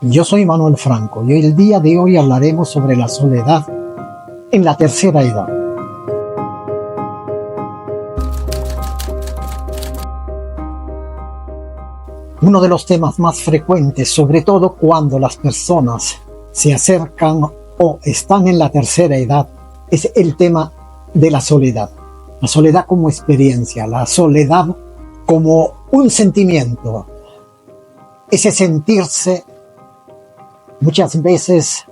Yo soy Manuel Franco y el día de hoy hablaremos sobre la soledad en la tercera edad. Uno de los temas más frecuentes, sobre todo cuando las personas se acercan o están en la tercera edad, es el tema de la soledad. La soledad como experiencia, la soledad como un sentimiento, ese sentirse muchas veces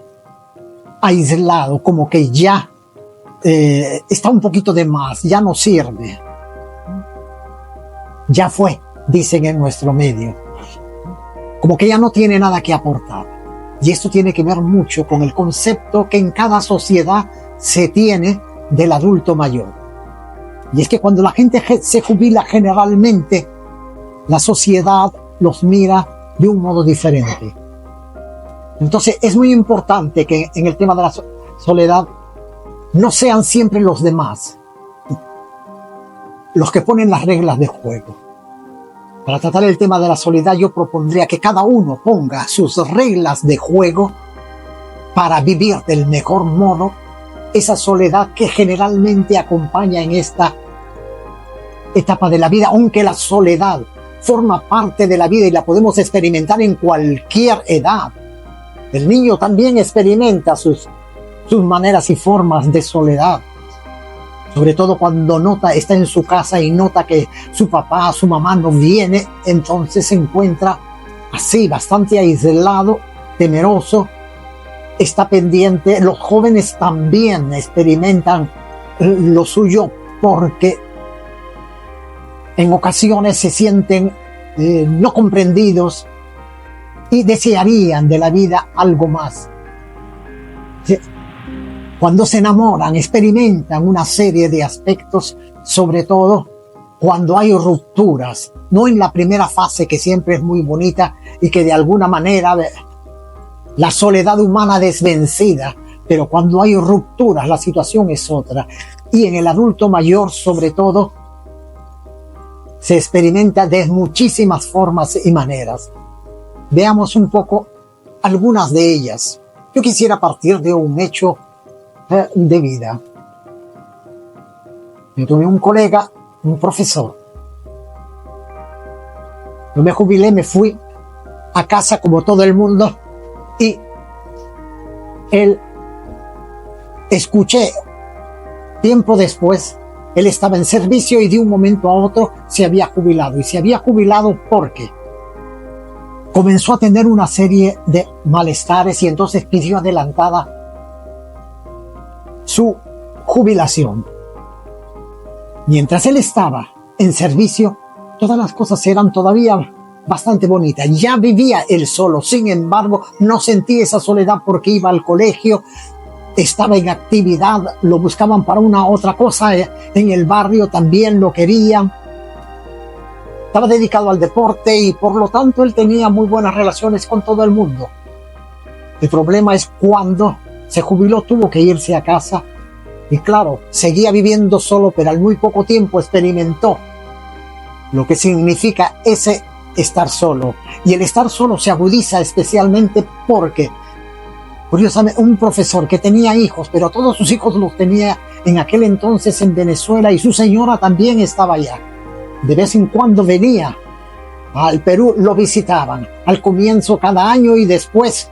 aislado, como que ya está un poquito de más, ya no sirve, ya fue, dicen en nuestro medio, como que ya no tiene nada que aportar. Y esto tiene que ver mucho con el concepto que en cada sociedad se tiene del adulto mayor. Y es que cuando la gente se jubila, generalmente la sociedad los mira de un modo diferente. Entonces es muy importante que en el tema de la soledad no sean siempre los demás los que ponen las reglas de juego. Para tratar el tema de la soledad, yo propondría que cada uno ponga sus reglas de juego para vivir del mejor modo esa soledad que generalmente acompaña en esta etapa de la vida, aunque la soledad forma parte de la vida y la podemos experimentar en cualquier edad. El niño también experimenta sus maneras y formas de soledad. Sobre todo cuando está en su casa y nota que su papá, su mamá no viene, entonces se encuentra así, bastante aislado, temeroso, está pendiente. Los jóvenes también experimentan lo suyo porque en ocasiones se sienten no comprendidos y desearían de la vida algo más. Cuando se enamoran, experimentan una serie de aspectos, sobre todo cuando hay rupturas, no en la primera fase, que siempre es muy bonita y que de alguna manera la soledad humana desvencida, pero cuando hay rupturas la situación es otra. Y en el adulto mayor, sobre todo, se experimenta de muchísimas formas y maneras. Veamos un poco algunas de ellas. Yo quisiera partir de un hecho de vida. Yo tuve un colega, un profesor. Yo me jubilé, me fui a casa como todo el mundo y escuché tiempo después, él estaba en servicio y de un momento a otro se había jubilado. Y se había jubilado porque comenzó a tener una serie de malestares y entonces pidió adelantada su jubilación. Mientras él estaba en servicio, todas las cosas eran todavía bastante bonitas. Ya vivía él solo, sin embargo, no sentía esa soledad porque iba al colegio, estaba en actividad, lo buscaban para una otra cosa, en el barrio también lo querían. Estaba dedicado al deporte y por lo tanto él tenía muy buenas relaciones con todo el mundo. El problema es cuando se jubiló, tuvo que irse a casa y claro, seguía viviendo solo, pero al muy poco tiempo experimentó lo que significa ese estar solo. Y el estar solo se agudiza especialmente porque, curiosamente, un profesor que tenía hijos, pero todos sus hijos los tenía en aquel entonces en Venezuela y su señora también estaba allá. De vez en cuando venía al Perú, lo visitaban, al comienzo cada año y después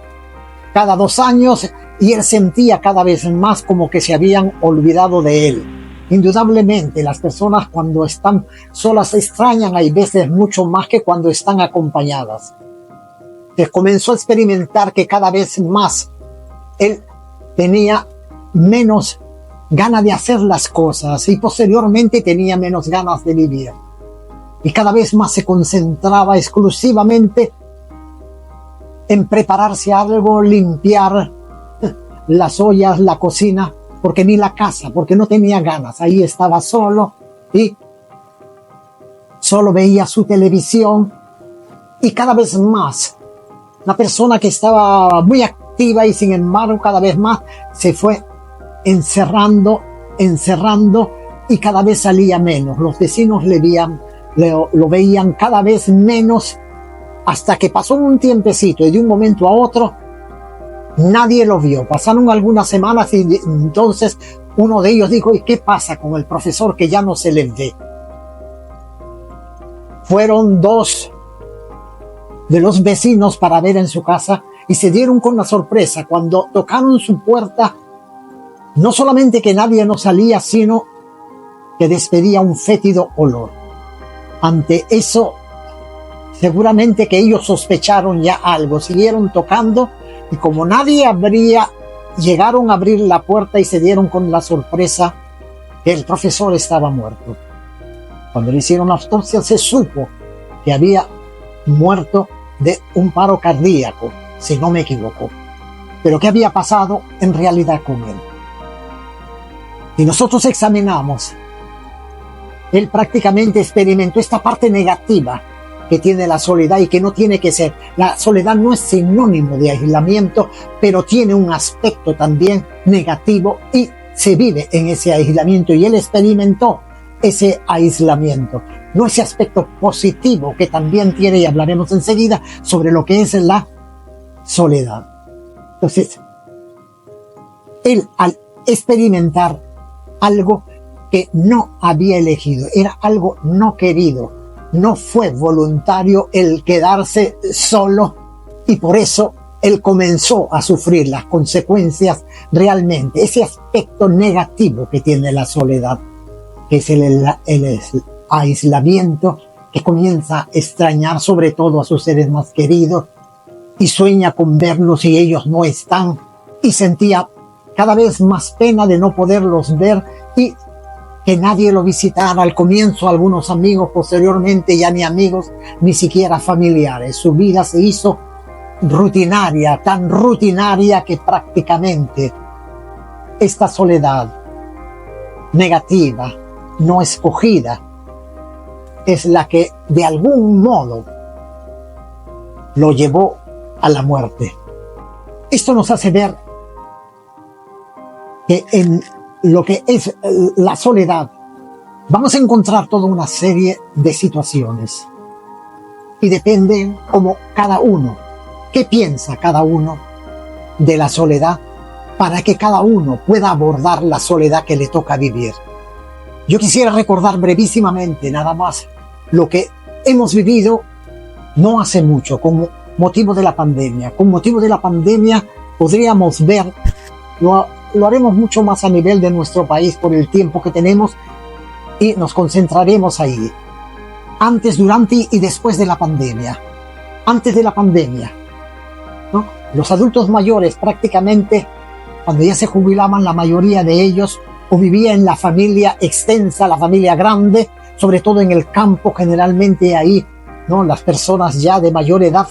cada 2 años, y él sentía cada vez más como que se habían olvidado de él. Indudablemente las personas cuando están solas extrañan hay veces mucho más que cuando están acompañadas. Se comenzó a experimentar que cada vez más él tenía menos ganas de hacer las cosas y posteriormente tenía menos ganas de vivir. Y cada vez más se concentraba exclusivamente en prepararse algo, limpiar las ollas, la cocina, porque ni la casa, porque no tenía ganas. Ahí estaba solo y solo veía su televisión y cada vez más la persona que estaba muy activa y sin embargo cada vez más se fue encerrando y cada vez salía menos. Los vecinos lo veían cada vez menos hasta que pasó un tiempecito y de un momento a otro nadie lo vio. Pasaron algunas semanas y entonces uno de ellos dijo: ¿y qué pasa con el profesor que ya no se le ve? Fueron dos de los vecinos para ver en su casa y se dieron con la sorpresa cuando tocaron su puerta. No solamente que nadie no salía, sino que despedía un fétido olor. Ante eso, seguramente que ellos sospecharon ya algo, siguieron tocando y como nadie abría, llegaron a abrir la puerta y se dieron con la sorpresa que el profesor estaba muerto. Cuando le hicieron la autopsia se supo que había muerto de un paro cardíaco, si no me equivoco. Pero ¿qué había pasado en realidad con él? Y nosotros examinamos. Él prácticamente experimentó esta parte negativa que tiene la soledad y que no tiene que ser. La soledad no es sinónimo de aislamiento, pero tiene un aspecto también negativo y se vive en ese aislamiento y él experimentó ese aislamiento, no ese aspecto positivo que también tiene, y hablaremos enseguida sobre lo que es la soledad. Entonces, él al experimentar algo que no había elegido, era algo no querido, no fue voluntario el quedarse solo y por eso él comenzó a sufrir las consecuencias realmente, ese aspecto negativo que tiene la soledad, que es el aislamiento, que comienza a extrañar sobre todo a sus seres más queridos y sueña con verlos y ellos no están y sentía cada vez más pena de no poderlos ver y que nadie lo visitara. Al comienzo algunos amigos, posteriormente ya ni amigos, ni siquiera familiares. Su vida se hizo rutinaria, tan rutinaria que prácticamente esta soledad negativa, no escogida, es la que de algún modo lo llevó a la muerte. Esto nos hace ver que en lo que es la soledad vamos a encontrar toda una serie de situaciones y depende como cada uno, qué piensa cada uno de la soledad para que cada uno pueda abordar la soledad que le toca vivir. Yo quisiera recordar brevísimamente nada más lo que hemos vivido no hace mucho con motivo de la pandemia. Con motivo de la pandemia podríamos ver, lo haremos mucho más a nivel de nuestro país por el tiempo que tenemos y nos concentraremos ahí. Antes, durante y después de la pandemia. Antes de la pandemia, ¿no? Los adultos mayores prácticamente, cuando ya se jubilaban, la mayoría de ellos o vivía en la familia extensa, la familia grande, sobre todo en el campo, generalmente ahí, ¿no? Las personas ya de mayor edad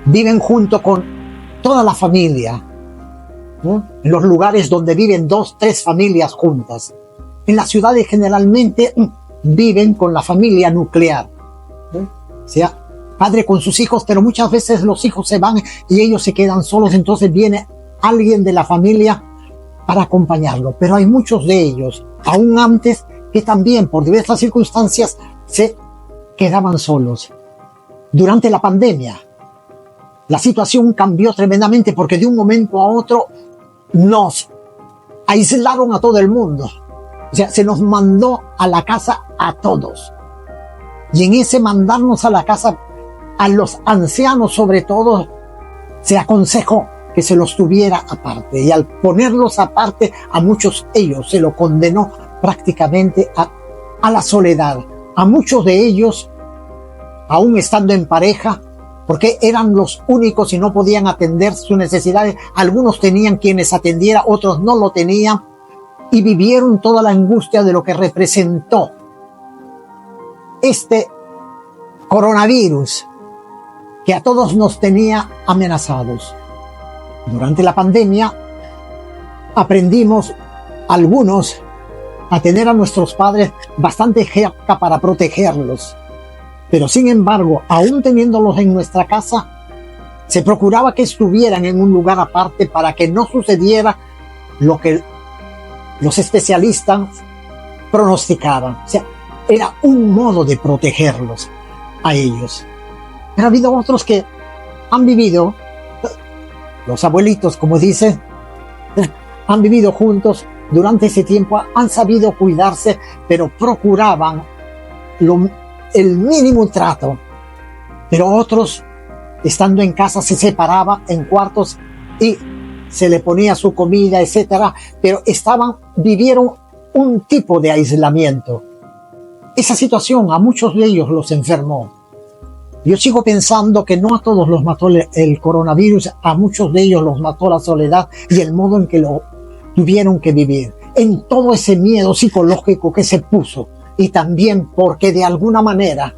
viven junto con toda la familia, ¿no? En los lugares donde viven 2, 3 familias juntas. En las ciudades generalmente viven con la familia nuclear, ¿no? O sea, padre con sus hijos, pero muchas veces los hijos se van y ellos se quedan solos, entonces viene alguien de la familia para acompañarlo. Pero hay muchos de ellos, aún antes, que también por diversas circunstancias se quedaban solos. Durante la pandemia, la situación cambió tremendamente porque de un momento a otro nos aislaron a todo el mundo. O sea, se nos mandó a la casa a todos. Y en ese mandarnos a la casa, a los ancianos sobre todo, se aconsejó que se los tuviera aparte. Y al ponerlos aparte, a muchos ellos se lo condenó prácticamente a la soledad. A muchos de ellos, aún estando en pareja, porque eran los únicos y no podían atender sus necesidades. Algunos tenían quienes atendiera, otros no lo tenían, y vivieron toda la angustia de lo que representó este coronavirus que a todos nos tenía amenazados. Durante la pandemia aprendimos algunos a tener a nuestros padres bastante cerca para protegerlos. Pero sin embargo, aún teniéndolos en nuestra casa, se procuraba que estuvieran en un lugar aparte para que no sucediera lo que los especialistas pronosticaban. O sea, era un modo de protegerlos a ellos. Pero ha habido otros que han vivido, los abuelitos, como dicen, han vivido juntos durante ese tiempo, han sabido cuidarse, pero procuraban el mínimo trato. Pero otros, estando en casa, se separaban en cuartos y se le ponía su comida, etcétera, pero vivieron un tipo de aislamiento. Esa situación a muchos de ellos los enfermó. Yo sigo pensando que no a todos los mató el coronavirus, a muchos de ellos los mató la soledad y el modo en que lo tuvieron que vivir, en todo ese miedo psicológico que se puso, y también porque de alguna manera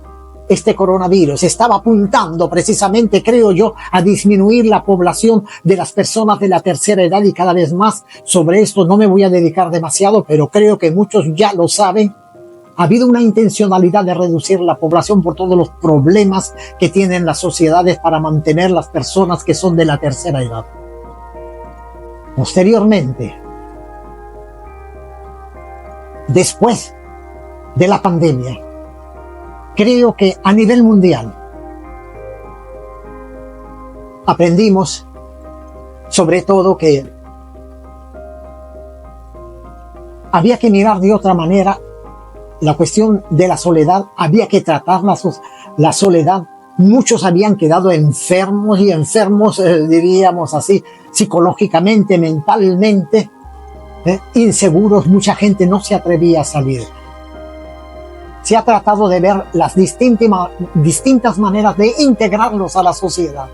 este coronavirus estaba apuntando precisamente, creo yo, a disminuir la población de las personas de la tercera edad, y cada vez más. Sobre esto no me voy a dedicar demasiado, pero creo que muchos ya lo saben. Ha habido una intencionalidad de reducir la población por todos los problemas que tienen las sociedades para mantener las personas que son de la tercera edad. Posteriormente, después de la pandemia, creo que a nivel mundial aprendimos sobre todo que había que mirar de otra manera la cuestión de la soledad, había que tratar la soledad. Muchos habían quedado enfermos y enfermos, diríamos así, psicológicamente, mentalmente, inseguros. Mucha gente no se atrevía a salir. Se ha tratado de ver las distintas maneras de integrarlos a la sociedad,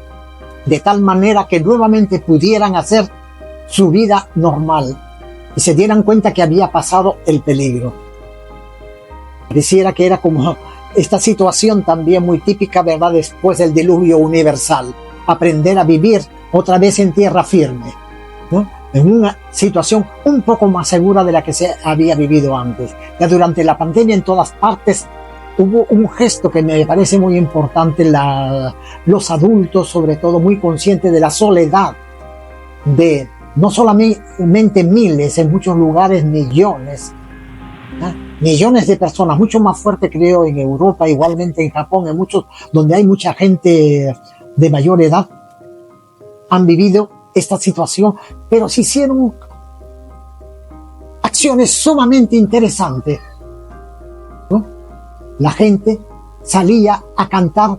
de tal manera que nuevamente pudieran hacer su vida normal y se dieran cuenta que había pasado el peligro. Pareciera que era como esta situación también muy típica, ¿verdad?, después del diluvio universal. Aprender a vivir otra vez en tierra firme, ¿no?, en una situación un poco más segura de la que se había vivido antes. Ya durante la pandemia en todas partes hubo un gesto que me parece muy importante. Los adultos, sobre todo, muy conscientes de la soledad de no solamente miles, en muchos lugares millones, millones de personas, mucho más fuerte creo en Europa, igualmente en Japón, en muchos donde hay mucha gente de mayor edad, han vivido esta situación, pero se hicieron acciones sumamente interesantes, ¿no? La gente salía a cantar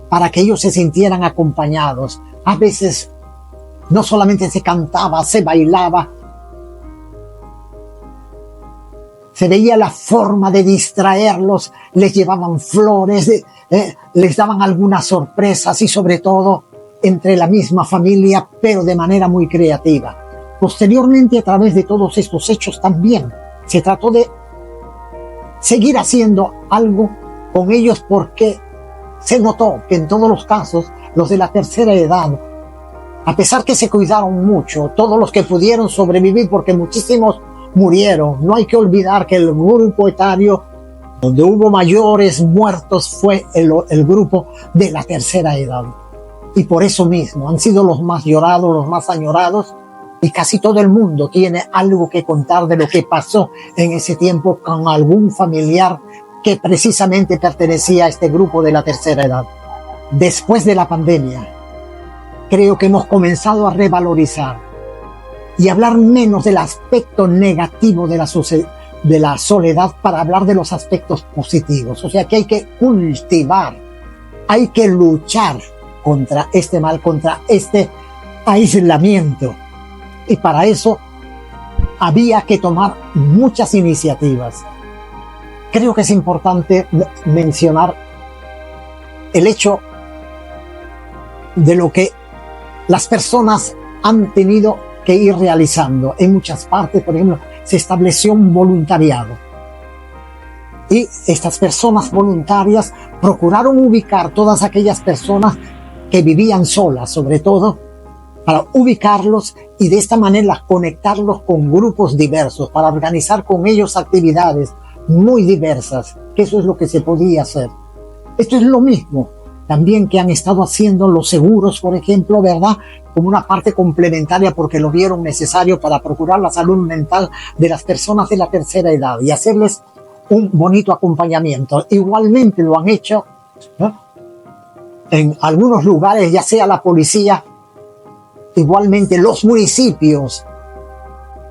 para que ellos se sintieran acompañados. A veces no solamente se cantaba, se bailaba, se veía la forma de distraerlos, les llevaban flores, les daban algunas sorpresas, y sobre todo entre la misma familia, pero de manera muy creativa. Posteriormente, a través de todos estos hechos también se trató de seguir haciendo algo con ellos, porque se notó que en todos los casos los de la tercera edad, a pesar que se cuidaron mucho, todos los que pudieron sobrevivir, porque muchísimos murieron. No hay que olvidar que el grupo etario donde hubo mayores muertos fue el grupo de la tercera edad. Y por eso mismo han sido los más llorados, los más añorados, y casi todo el mundo tiene algo que contar de lo que pasó en ese tiempo con algún familiar que precisamente pertenecía a este grupo de la tercera edad. Después de la pandemia, creo que hemos comenzado a revalorizar y hablar menos del aspecto negativo de la soledad para hablar de los aspectos positivos. O sea que hay que cultivar, hay que luchar contra este mal, contra este aislamiento. Y para eso había que tomar muchas iniciativas. Creo que es importante mencionar el hecho de lo que las personas han tenido que ir realizando. En muchas partes, por ejemplo, se estableció un voluntariado. Y estas personas voluntarias procuraron ubicar todas aquellas personas que vivían solas, sobre todo, para ubicarlos y de esta manera conectarlos con grupos diversos, para organizar con ellos actividades muy diversas, que eso es lo que se podía hacer. Esto es lo mismo también que han estado haciendo los seguros, por ejemplo, ¿verdad?, como una parte complementaria, porque lo vieron necesario para procurar la salud mental de las personas de la tercera edad y hacerles un bonito acompañamiento. Igualmente lo han hecho, ¿no?, en algunos lugares, ya sea la policía, igualmente los municipios,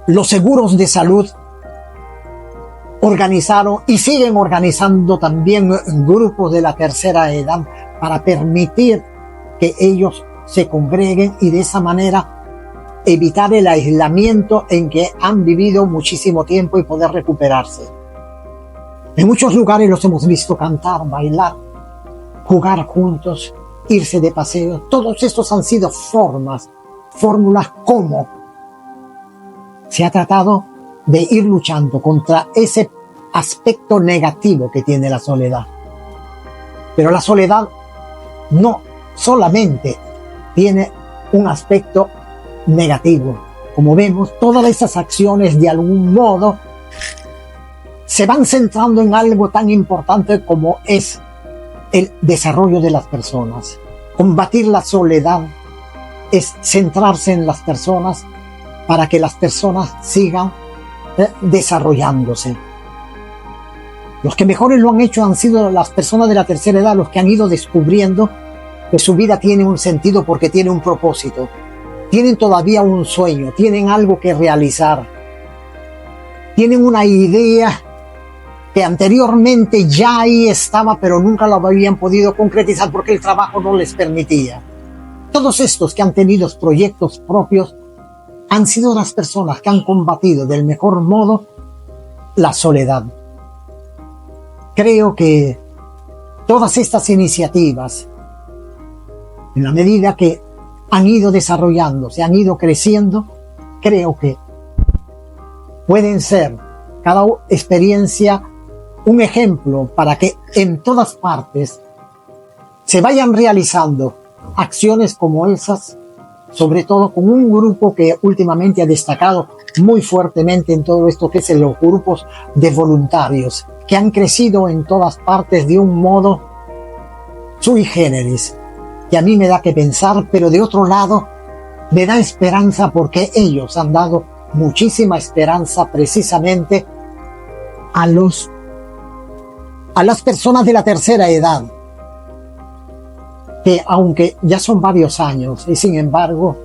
los seguros de salud, organizaron y siguen organizando también grupos de la tercera edad para permitir que ellos se congreguen y de esa manera evitar el aislamiento en que han vivido muchísimo tiempo y poder recuperarse. En muchos lugares los hemos visto cantar, bailar, jugar juntos, irse de paseo. Todos estos han sido fórmulas como se ha tratado de ir luchando contra ese aspecto negativo que tiene la soledad. Pero la soledad no solamente tiene un aspecto negativo. Como vemos, todas esas acciones de algún modo se van centrando en algo tan importante como es el desarrollo de las personas. Combatir la soledad es centrarse en las personas para que las personas sigan desarrollándose. Los que mejores lo han hecho han sido las personas de la tercera edad, los que han ido descubriendo que su vida tiene un sentido porque tiene un propósito. Tienen todavía un sueño, tienen algo que realizar. Tienen una idea que anteriormente ya ahí estaba, pero nunca lo habían podido concretizar porque el trabajo no les permitía. Todos estos que han tenido proyectos propios han sido las personas que han combatido del mejor modo la soledad. Creo que todas estas iniciativas, en la medida que han ido desarrollándose, han ido creciendo, creo que pueden ser cada experiencia un ejemplo para que en todas partes se vayan realizando acciones como esas, sobre todo con un grupo que últimamente ha destacado muy fuertemente en todo esto, que es los grupos de voluntarios, que han crecido en todas partes de un modo sui generis, que a mí me da que pensar, pero de otro lado me da esperanza porque ellos han dado muchísima esperanza precisamente a las personas de la tercera edad, que aunque ya son varios años, y sin embargo,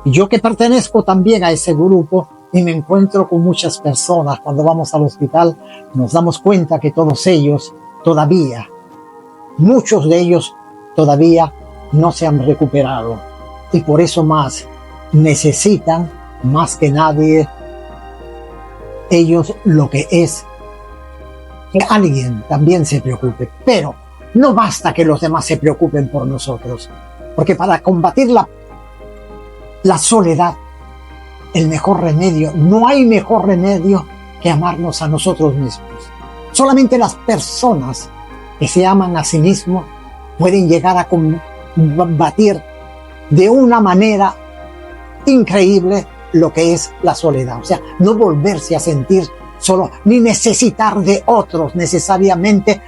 yo que pertenezco también a ese grupo y me encuentro con muchas personas cuando vamos al hospital, nos damos cuenta que todos ellos todavía, muchos de ellos todavía no se han recuperado y por eso más necesitan, más que nadie, ellos lo que es que alguien también se preocupe, pero no basta que los demás se preocupen por nosotros, porque para combatir la soledad, el mejor remedio, no hay mejor remedio que amarnos a nosotros mismos. Solamente las personas que se aman a sí mismos pueden llegar a combatir de una manera increíble lo que es la soledad. O sea, no volverse a sentir solo, ni necesitar de otros necesariamente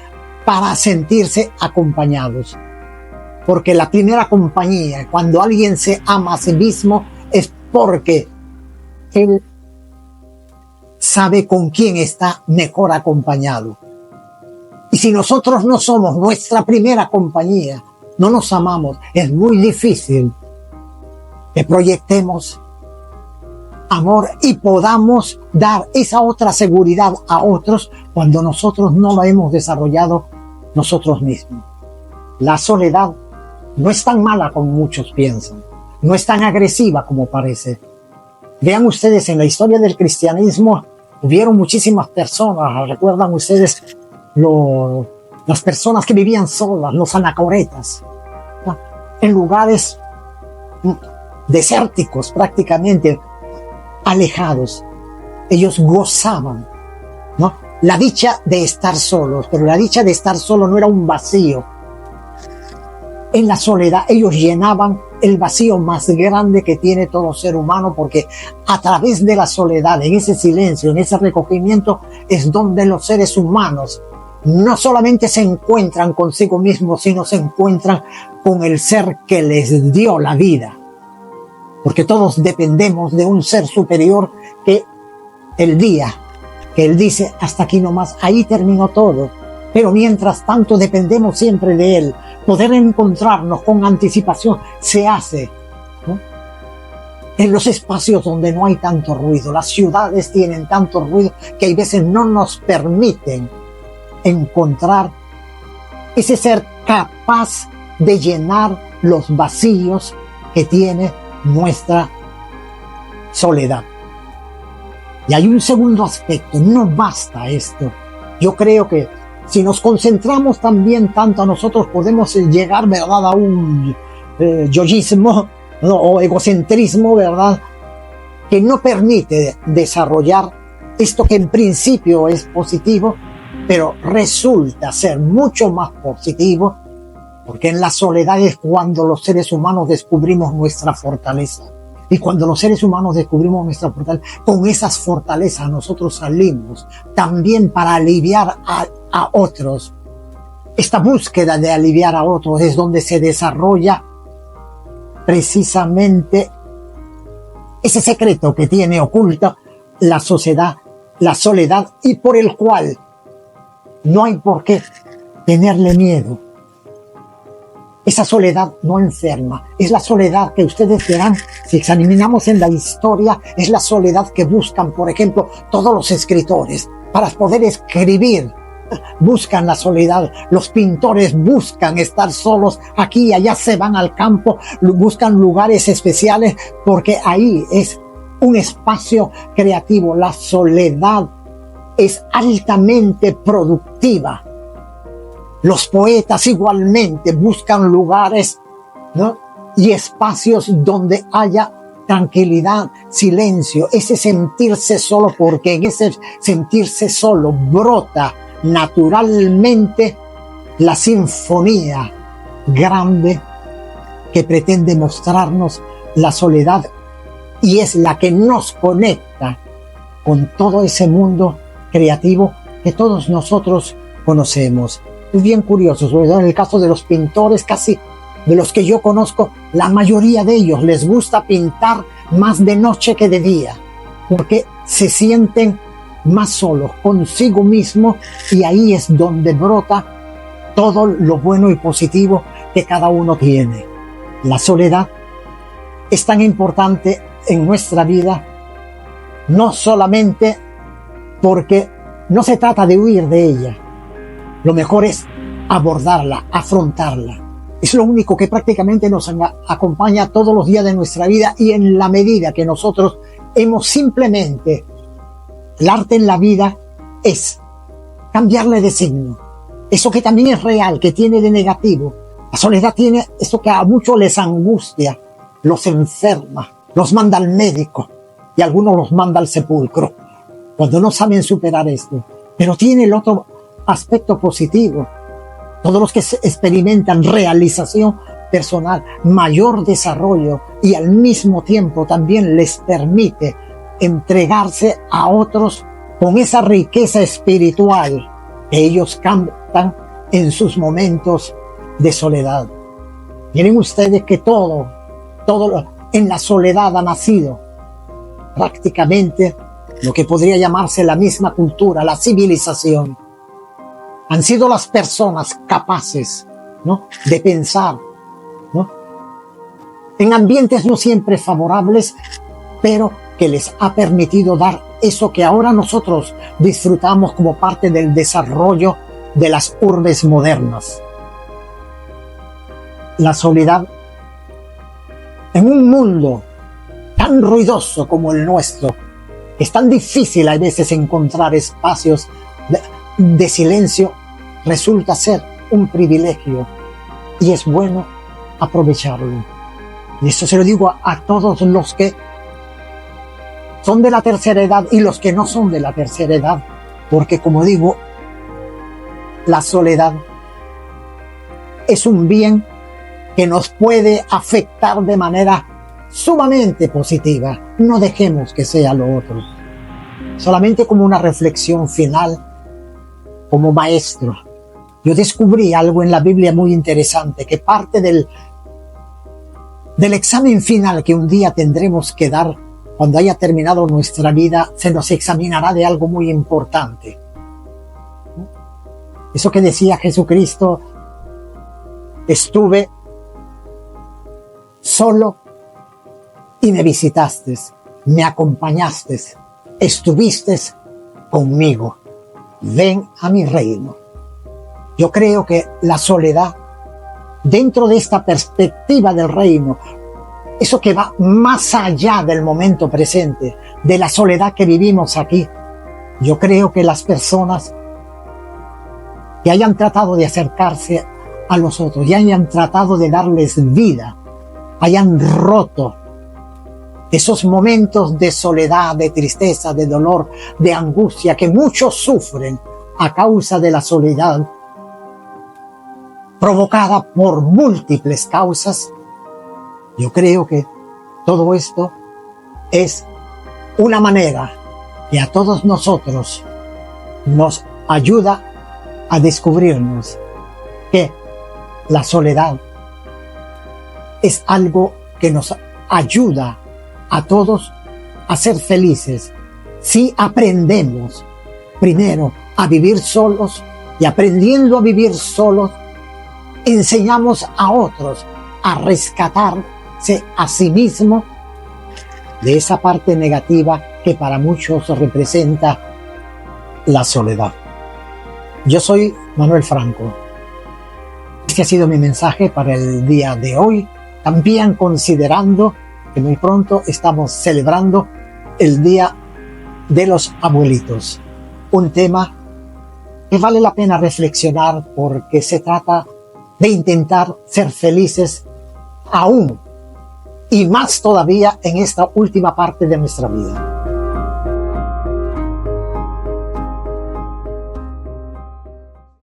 para sentirse acompañados. Porque la primera compañía, cuando alguien se ama a sí mismo, es porque él sabe con quién está mejor acompañado. Y si nosotros no somos nuestra primera compañía, no nos amamos, es muy difícil que proyectemos amor y podamos dar esa otra seguridad a otros cuando nosotros no lo hemos desarrollado nosotros mismos. La soledad no es tan mala como muchos piensan, no es tan agresiva como parece. Vean ustedes, en la historia del cristianismo hubieron muchísimas personas, recuerdan ustedes las personas que vivían solas, los anacoretas, ¿no? En lugares desérticos prácticamente, alejados. Ellos gozaban, ¿no?, la dicha de estar solos, pero la dicha de estar solo no era un vacío. En la soledad ellos llenaban el vacío más grande que tiene todo ser humano, porque a través de la soledad, en ese silencio, en ese recogimiento, es donde los seres humanos no solamente se encuentran consigo mismos, sino se encuentran con el ser que les dio la vida. Porque todos dependemos de un ser superior que el día que él dice hasta aquí nomás, ahí terminó todo. Pero mientras tanto dependemos siempre de Él. Poder encontrarnos con anticipación se hace, ¿no?, en los espacios donde no hay tanto ruido. Las ciudades tienen tanto ruido que hay veces no nos permiten encontrar ese ser capaz de llenar los vacíos que tiene nuestra soledad. Y hay un segundo aspecto, no basta esto. Yo creo que si nos concentramos también tanto a nosotros, podemos llegar, ¿verdad?, a un yoísmo, ¿no?, o egocentrismo, ¿verdad?, que no permite desarrollar esto que en principio es positivo, pero resulta ser mucho más positivo, porque en la soledad es cuando los seres humanos descubrimos nuestra fortaleza. Y cuando los seres humanos descubrimos nuestra fortaleza, con esas fortalezas nosotros salimos también para aliviar a otros. Esta búsqueda de aliviar a otros es donde se desarrolla precisamente ese secreto que tiene oculta la sociedad, la soledad, y por el cual no hay por qué tenerle miedo. Esa soledad no enferma, es la soledad que ustedes verán, si examinamos en la historia, es la soledad que buscan, por ejemplo, todos los escritores para poder escribir. Buscan la soledad, los pintores buscan estar solos, aquí y allá se van al campo, buscan lugares especiales porque ahí es un espacio creativo. La soledad es altamente productiva. Los poetas igualmente buscan lugares, ¿no?, y espacios donde haya tranquilidad, silencio, ese sentirse solo, porque en ese sentirse solo brota naturalmente la sinfonía grande que pretende mostrarnos la soledad, y es la que nos conecta con todo ese mundo creativo que todos nosotros conocemos. Es bien curioso, sobre todo en el caso de los pintores, casi de los que yo conozco, la mayoría de ellos les gusta pintar más de noche que de día, porque se sienten más solos consigo mismo, y ahí es donde brota todo lo bueno y positivo que cada uno tiene. La soledad es tan importante en nuestra vida, no solamente porque no se trata de huir de ella. Lo mejor es abordarla, afrontarla. Es lo único que prácticamente nos acompaña todos los días de nuestra vida, y en la medida que nosotros hemos simplemente, el arte en la vida es cambiarle de signo. Eso que también es real, que tiene de negativo. La soledad tiene eso que a muchos les angustia, los enferma, los manda al médico y a algunos los manda al sepulcro cuando no saben superar esto. Pero tiene el otro aspecto positivo. Todos los que experimentan realización personal, mayor desarrollo, y al mismo tiempo también les permite entregarse a otros con esa riqueza espiritual que ellos captan en sus momentos de soledad. Miren ustedes que todo en la soledad ha nacido prácticamente lo que podría llamarse la misma cultura, la civilización. Han sido las personas capaces, ¿no?, de pensar, ¿no?, en ambientes no siempre favorables, pero que les ha permitido dar eso que ahora nosotros disfrutamos como parte del desarrollo de las urbes modernas. La soledad en un mundo tan ruidoso como el nuestro, es tan difícil a veces encontrar espacios de silencio, resulta ser un privilegio, y es bueno aprovecharlo. Y eso se lo digo a todos los que son de la tercera edad y los que no son de la tercera edad, porque como digo, la soledad es un bien que nos puede afectar de manera sumamente positiva. No dejemos que sea lo otro. Solamente como una reflexión final, como maestro, yo descubrí algo en la Biblia muy interesante, que parte del examen final que un día tendremos que dar cuando haya terminado nuestra vida, se nos examinará de algo muy importante. Eso que decía Jesucristo, estuve solo y me visitaste, me acompañaste, estuviste conmigo. Ven a mi reino. Yo creo que la soledad, dentro de esta perspectiva del reino, eso que va más allá del momento presente, de la soledad que vivimos aquí, yo creo que las personas que hayan tratado de acercarse a los otros y hayan tratado de darles vida, hayan roto esos momentos de soledad, de tristeza, de dolor, de angustia que muchos sufren a causa de la soledad provocada por múltiples causas. Yo creo que todo esto es una manera que a todos nosotros nos ayuda a descubrirnos que la soledad es algo que nos ayuda a todos a ser felices si aprendemos primero a vivir solos, y aprendiendo a vivir solos enseñamos a otros a rescatarse a sí mismos de esa parte negativa que para muchos representa la soledad. Yo soy Manuel Franco. Este ha sido mi mensaje para el día de hoy, también considerando que muy pronto estamos celebrando el Día de los Abuelitos, un tema que vale la pena reflexionar porque se trata de intentar ser felices aún y más todavía en esta última parte de nuestra vida.